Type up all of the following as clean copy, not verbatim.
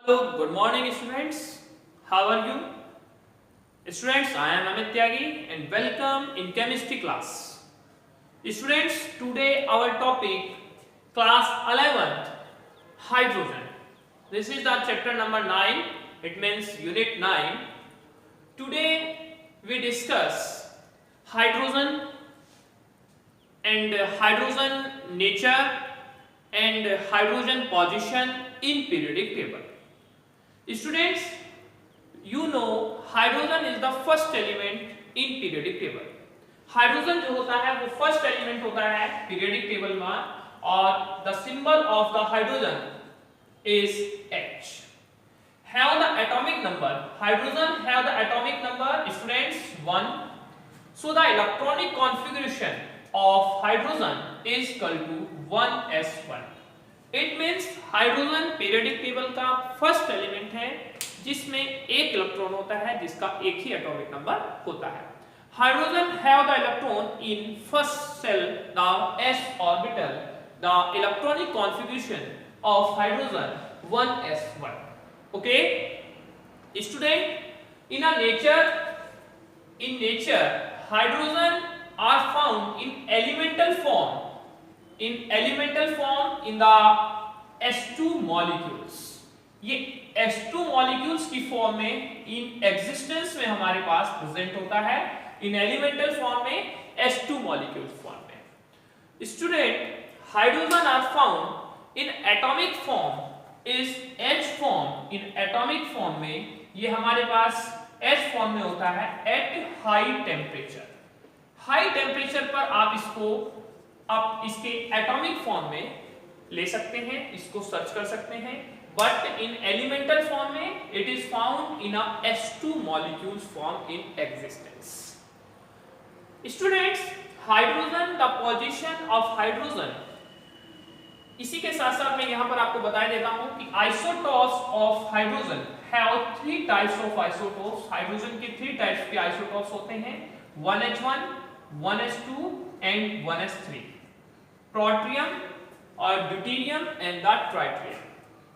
Hello, good morning students. How are you? Students, I am Amit Tyagi and welcome in chemistry class. Students, today our topic class 11th hydrogen. This is the chapter number 9. It means unit 9. Today we discuss hydrogen and hydrogen nature and hydrogen position in periodic table. Students, you know hydrogen is the first element in periodic table. Hydrogen जो होता है वो first element होता है periodic table में और the symbol of the hydrogen is H. Have the atomic number. Hydrogen have the atomic number students 1. So the electronic configuration of hydrogen is equal to 1s1. It means hydrogen periodic table का first element है जिसमें एक electron होता है जिसका एक ही atomic number होता है. Hydrogen have the electron in first shell the s orbital. The electronic configuration of hydrogen 1s1. Okay student, in nature hydrogen are found in elemental form in the s2 molecules. ये s2 molecules की form में in existence में हमारे पास present होता है. इन elemental form में s2 molecules form में. Student, hydrogen are found in atomic form is H form. इन एटॉमिक फॉर्म में ये हमारे पास H फॉर्म में होता है at high temperature. High temperature पर आप इसके एटॉमिक फॉर्म में ले सकते हैं, इसको सर्च कर सकते हैं. बट इन एलिमेंटल फॉर्म में it is found in a s2 molecules form in existence. Students, hydrogen, the position of hydrogen. इसी के साथ साथ मैं यहां पर आपको बता देता हूं कि isotopes of hydrogen have 3 types of isotopes. Hydrogen के 3 टाइप्स के आइसोटॉप्स होते हैं 1h1, 1s2 and 1s3. Protium और deuterium and the tritium.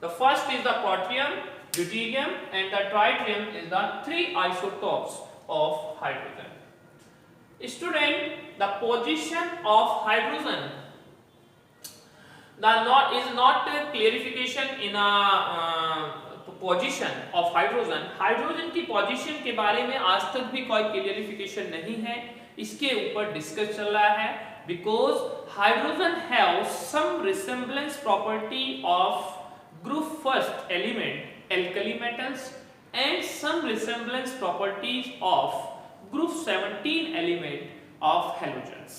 The first is the protium, deuterium and the tritium is the 3 isotopes of hydrogen. Student, the position of hydrogen is not a clarification in a position of hydrogen. Hydrogen की position के बारे में आज तक भी कोई clarification नहीं है. इसके ऊपर डिस्कस चल रहा है because hydrogen have some resemblance property of group first element alkali metals and some resemblance properties of group 17 element of halogens.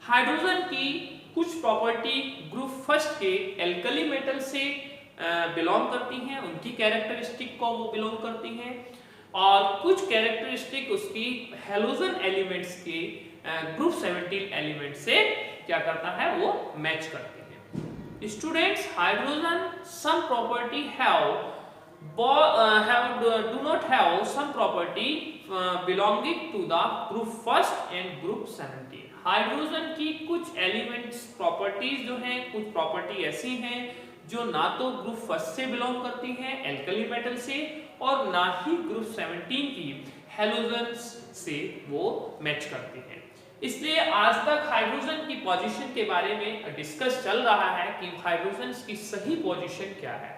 Hydrogen की कुछ प्रॉपर्टी ग्रुप फर्स्ट के एल्कली मेटल से बिलोंग करती हैं, उनकी कैरेक्टरिस्टिक को वो बिलोंग करती हैं और कुछ कैरेक्टरिस्टिक उसकी हेलोजन एलिमेंट्स के ग्रुप 17 एलिमेंट से क्या करता है, वो मैच करती है. Students, hydrogen some property do not have some property belonging to the group first and group 17. Hydrogen की कुछ एलिमेंट्स प्रॉपर्टीज जो हैं, कुछ प्रॉपर्टी ऐसी हैं जो ना तो ग्रुप फर्स्ट से बिलोंग करती हैं एल्कली मेटल से और ना ही ग्रुप 17 की हेलोजन्स से वो मैच करती हैं. इसलिए आज तक हाइड्रोजन की पोजीशन के बारे में डिस्कस चल रहा है कि हाइड्रोजन की सही पोजीशन क्या है.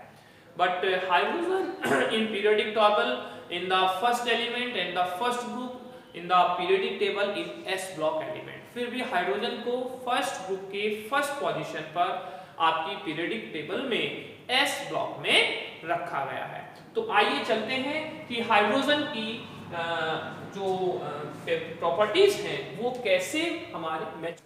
But hydrogen in periodic table in the first element and the first group in the periodic table in s block element. फिर भी हाइड्रोजन को फर्स्ट ग्रुप के फर्स्ट पोजीशन पर आपकी पीरियोडिक टेबल में s ब्लॉक में रखा गया है. तो आइए चलते हैं कि हाइड्रोजन की जो प्रॉपर्टीज हैं वो कैसे हमारे match.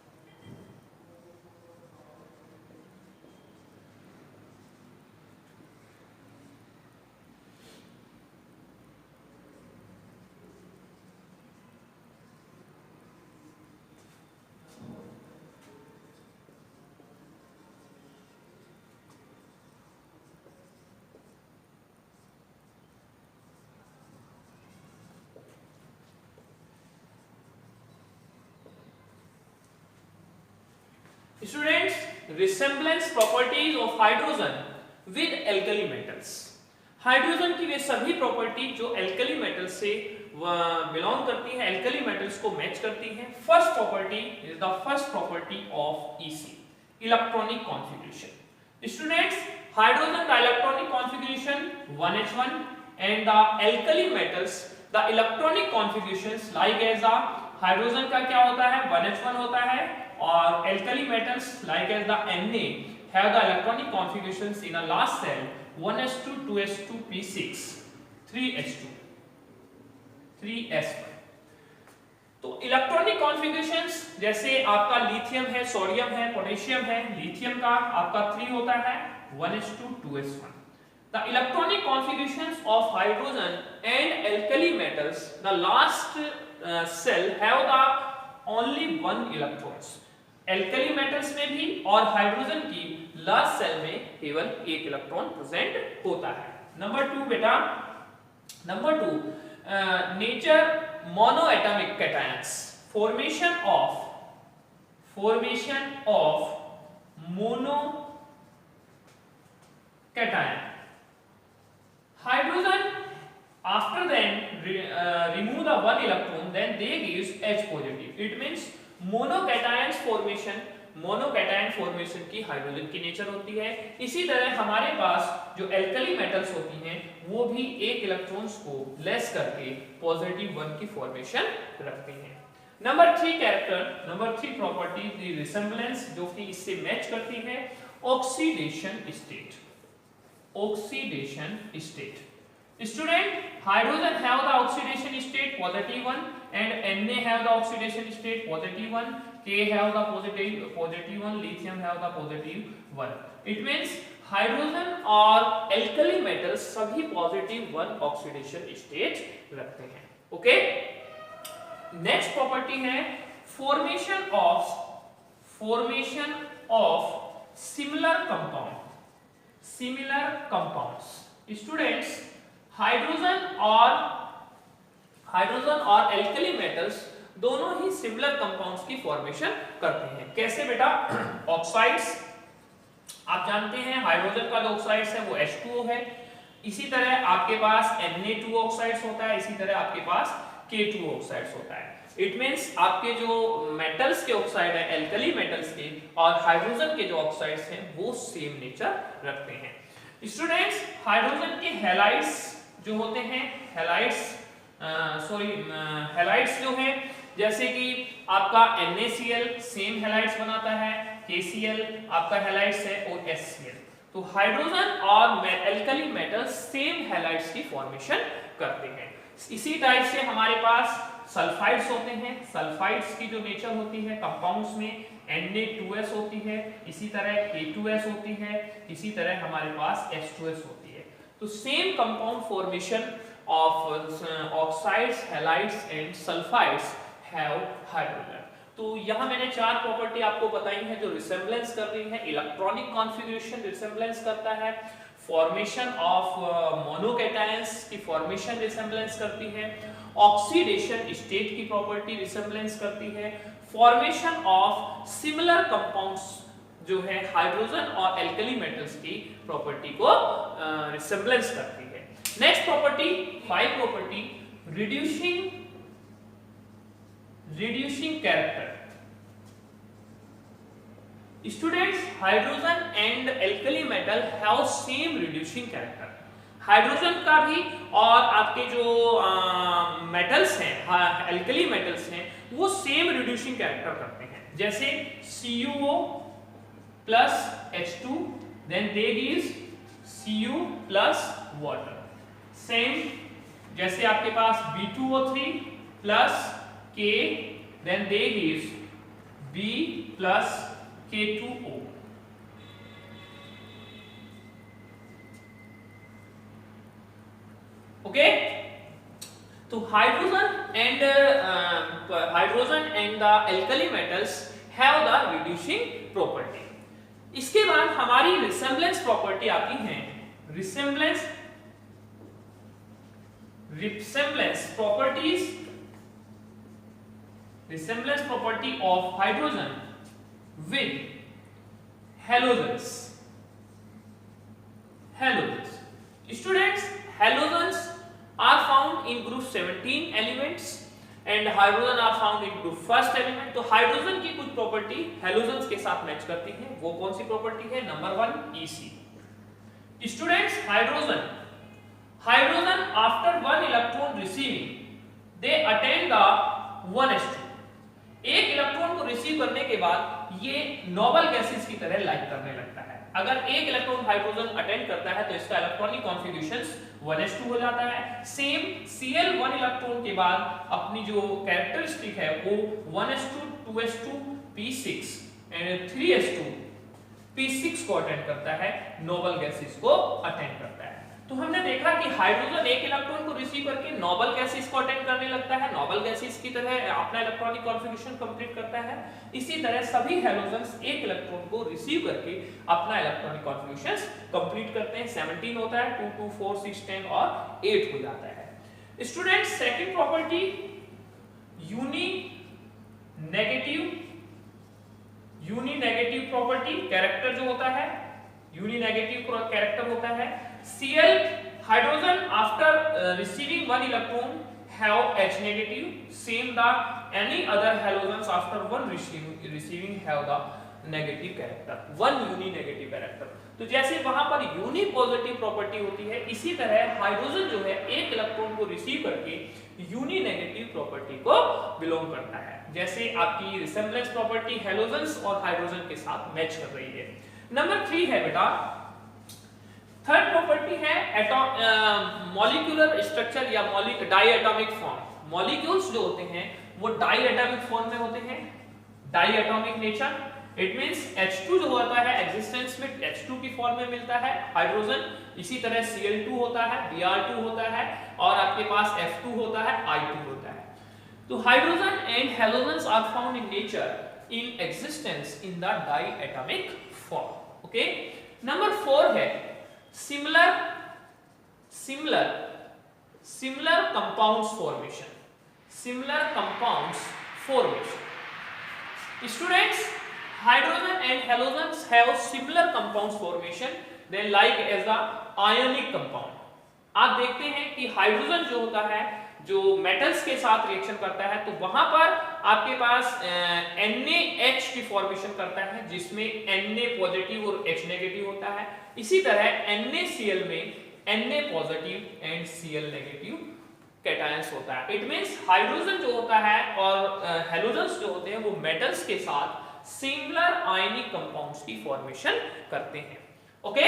Students, resemblance properties of hydrogen with alkali metals. Hydrogen की वे सभी प्रॉपर्टी जो एल्कली मेटल से बिलोंग करती है, एल्कली मेटल्स को मैच करती हैं। First property is the first property of EC, electronic configuration. Students, hydrogen का electronic configuration 1s1 and the alkali metals the electronic configurations like as the hydrogen का क्या होता है 1s1 होता है और alkali metals like as the Na have the electronic configurations in a last cell 1s2 2s2 p6 3s2 3s1। तो electronic configurations जैसे आपका लिथियम है, सोडियम है, पोटेशियम है। लिथियम का आपका 3 होता है 1s2 2s1। The electronic configurations of hydrogen and alkali metals, the last cell have the only one electrons। Alkali metals में भी और हाइड्रोजन की लास्ट सेल में केवल एक इलेक्ट्रॉन प्रेजेंट होता है। नंबर 2 बेटा, number 2 nature monoatomic cations, formation of mono cation. Hydrogen after then remove the one electron then they gives H positive। it means monocation formation की हाइड्रोजन की nature होती है। इसी तरह हमारे पास जो एल्कली मेटल्स होती हैं वो भी एक इलेक्ट्रॉन्स को लेस करके पॉजिटिव 1 की फॉर्मेशन रखती हैं। Number 3 character, number 3 property the resemblance जो कि इससे मैच करती है, oxidation state. Oxidation state. Student, hydrogen have the oxidation state +1 and Na have the oxidation state +1, K have the positive 1, lithium have the +1। It means hydrogen और alkali metals सभी +1 oxidation state रखते हैं। Okay, next property है formation of similar compounds. Students, hydrogen और alkali metals दोनों ही similar compounds की formation करते हैं। कैसे बेटा? ऑक्साइड्स, आप जानते हैं हाइड्रोजन का जो ऑक्साइड्स है वो H2O है। इसी तरह आपके पास Na2 ऑक्साइड्स होता है, इसी तरह आपके पास K2 ऑक्साइड्स होता है। इट मींस आपके जो मेटल्स के ऑक्साइड है, एल्कली मेटल्स के और हाइड्रोजन के जो ऑक्साइड्स हैं वो सेम नेचर रखते हैं। स्टूडेंट्स, हाइड्रोजन के हैलाइड्स जो होते हैं, हैलाइड्स जो है जैसे कि आपका NaCl सेम हैलाइड्स बनाता है, KCl आपका हैलाइड्स है और HCl। तो हाइड्रोजन और एल्कली मेटल्स सेम हैलाइड्स की फॉर्मेशन करते हैं। इसी टाइप से हमारे पास सल्फाइड्स होते हैं। सल्फाइड्स की जो नेचर होती है कंपाउंड्स में Na2S होती है, इसी तरह K2S होती है, इसी तरह हमारे पास H2S होती है। तो same compound formation of oxides, halides and sulphides have hydrogen. तो यहाँ मैंने 4 प्रॉपर्टी आपको बताई है जो रिसेम्बलेंस कर रही है। इलेक्ट्रॉनिक कॉन्फ़िगरेशन रिसेम्बलेंस करता है, फॉर्मेशन ऑफ मोनोकैटायंस की फॉर्मेशन रिसेम्बलेंस करती है, ऑक्सीडेशन स्टेट की प्रॉपर्टी रिसेम्बलेंस करती है, फॉर्मेशन ऑफ सिमिलर कंपाउंड्स जो है हाइड्रोजन और एल्कली मेटल्स की प्रॉपर्टी को रिसेम्बलेंस करती है। Next property 5 property reducing character. Students, hydrogen and alkali metal have same reducing character. Hydrogen का भी और आपके जो मेटल्स हैं, एल्कली मेटल्स हैं, वो सेम रिड्यूसिंग कैरेक्टर करते हैं। जैसे CuO plus H2 then they gives Cu plus water। Same जैसे आपके पास B2O3 plus K then they gives B plus K2O। Okay, तो hydrogen and the alkali metals have the reducing property. इसके बाद हमारी रिसेम्बलेंस प्रॉपर्टी आती है। Resemblance property of hydrogen with halogens. Students, halogens are found in group 17 elements and hydrogen are found in group first element। तो hydrogen की कुछ property halogens के साथ मैच करती है, वो कौन सी प्रॉपर्टी है? Number 1 EC। Students, hydrogen after one electron receiving they attain the 1s2। एक इलेक्ट्रॉन को रिसीव करने के बाद ये नोबल गैसेस की तरह लाइक करने लगता है। अगर एक इलेक्ट्रॉन हाइड्रोजन अटेंड करता है तो इसका इलेक्ट्रॉनिक कॉन्फ़िगरेशंस 1s2 हो जाता है। सेम Cl वन इलेक्ट्रॉन के बाद अपनी जो कैरेक्टरिस्टिक है वो 1s2 2s2 p6 and 3s2 p6 को अटेंड करता है, नोबल गैसेस को अटेंड करता है। तो हमने देखा कि हाइड्रोजन एक इलेक्ट्रॉन को रिसीव करके नोबल गैसेस को अटेंड करने लगता है, नोबल गैसेस की तरह अपना इलेक्ट्रॉनिक कॉन्फ़िगरेशन कंप्लीट करता है। इसी तरह सभी हैलोजेंस एक इलेक्ट्रॉन को रिसीव करके अपना इलेक्ट्रॉनिक कॉन्फ़िगरेशंस कंप्लीट करते हैं। 17 होता है, 2 2 4 6 10 और 8 हो जाता है। Students, second property uninegative property, character जो होता है यूनी नेगेटिव कैरेक्टर होता है। Cl hydrogen after receiving one electron have H negative, same that any other halogens after one receiving have the negative character, one uni negative character। तो जैसे वहां पर uni positive property होती है, इसी तरह हाइड्रोजन जो है एक इलेक्ट्रॉन को रिसीव करके यूनी नेगेटिव प्रॉपर्टी को बिलोंग करता है। जैसे आपकी रिसेम्बलेंस प्रॉपर्टी हैलोजेंस और हाइड्रोजन के साथ मैच कर रही है। नंबर 3 है बेटा, थर्ड प्रॉपर्टी है मॉलिक्यूलर स्ट्रक्चर या डाइएटॉमिक फॉर्म। मॉलिक्यूल्स जो होते हैं वो डाइएटॉमिक फॉर्म में होते हैं, diatomic nature. It means H2 जो होता है एग्जिस्टेंस में H2 की फॉर्म में मिलता है हाइड्रोजन, इसी तरह Cl2 होता है, Br2 होता है और आपके पास F2 होता है, I2 होता है। तो hydrogen and halogens are found in nature in existence in the diatomic form. Okay, number 4 है similar compounds formation। Students, hydrogen and halogens have similar compounds formation then like as the ionic compound। आप देखते हैं कि hydrogen जो होता है जो metals के साथ रिएक्शन करता है तो वहां पर आपके पास NaH की फॉर्मेशन करता है जिसमें Na पॉजिटिव और H नेगेटिव होता है। इसी तरह NaCl में Na positive and Cl negative cations होता है। इट मींस हाइड्रोजन जो होता है और हैलोजेंस जो होते हैं वो मेटल्स के साथ सिमिलर आयनिक कंपाउंड्स की फॉर्मेशन करते हैं। ओके,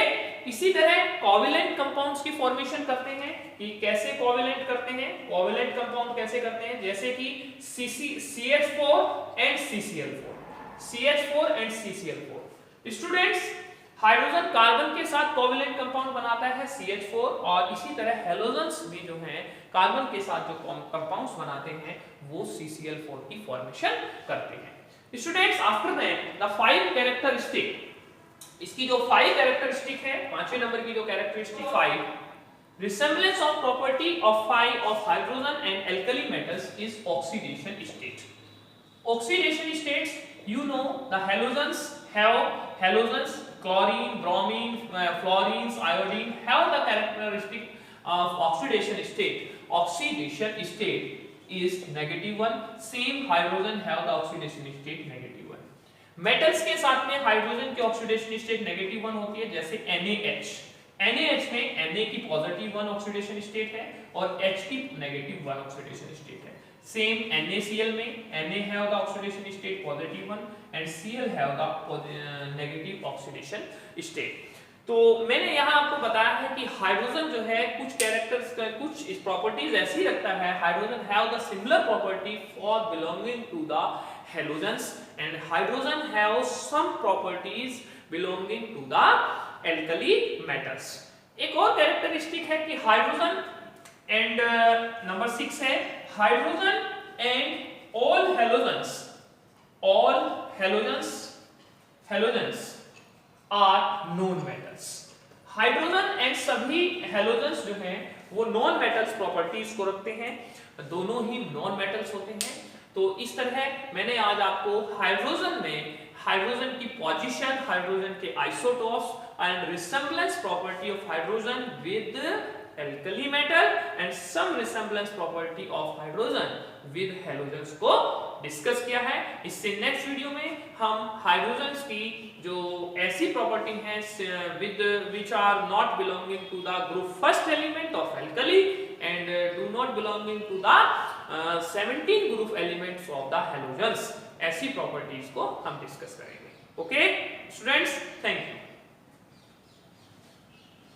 इसी तरह कोवेलेंट कंपाउंड्स की फॉर्मेशन करते हैं कि कैसे कोवेलेंट करते हैं, कोवेलेंट कंपाउंड कैसे करते हैं, जैसे कि CH4 and CCl4। Students, hydrogen carbon के साथ कोवेलेंट कंपाउंड बनाता है CH4 और इसी तरह हैलोजेंस भी जो हैं कार्बन के साथ जो कंपाउंड्स बनाते हैं वो CCl4 की फॉर्मेशन करते हैं। Students, after that the 5 characteristic, इसकी जो 5 कैरेक्टरिस्टिक है, 5वें नंबर की जो characteristic 5, resemblance of property of 5 of hydrogen and alkali metals is oxidation state। Oxidation states, you know, the halogens chlorine, bromine, fluorines, iodine have the characteristic of oxidation state। Oxidation state is -1, same hydrogen have the oxidation state -1। Metals के साथ में hydrogen की oxidation state -1 होती है, जैसे NaH में Na की +1 oxidation state है और H की -1 ऑक्सीडेशन स्टेट है। सेम NaCl में Na have the oxidation state +1 and Cl have the negative oxidation state। तो मैंने यहाँ आपको बताया है कि हाइड्रोजन जो है कुछ कैरेक्टर्स का कुछ इस प्रॉपर्टीज ऐसी रखता है। Hydrogen have the similar property for belonging to the halogens and hydrogen have some properties belonging to the alkali metals. एक और कैरेक्टरिस्टिक है कि हाइड्रोजन एंड नंबर 6 है hydrogen and all halogens are non metals. Hydrogen and सभी halogens जो हैं वो non metals properties को रखते हैं, दोनों ही नॉन मेटल्स होते हैं। तो इस तरह मैंने आज आपको हाइड्रोजन में हाइड्रोजन की पोजीशन, हाइड्रोजन के isotopes and resemblance property of hydrogen with alkali metal and some resemblance property of hydrogen with halogens को डिस्कस किया है। इससे नेक्स्ट वीडियो में हम हाइड्रोजन्स की जो ऐसी प्रॉपर्टी हैं with which are not belonging to the group first element of alkali and do not belonging to the 17 group elements of the halogens, ऐसी प्रॉपर्टीज को हम डिस्कस करेंगे। Okay students, thank you.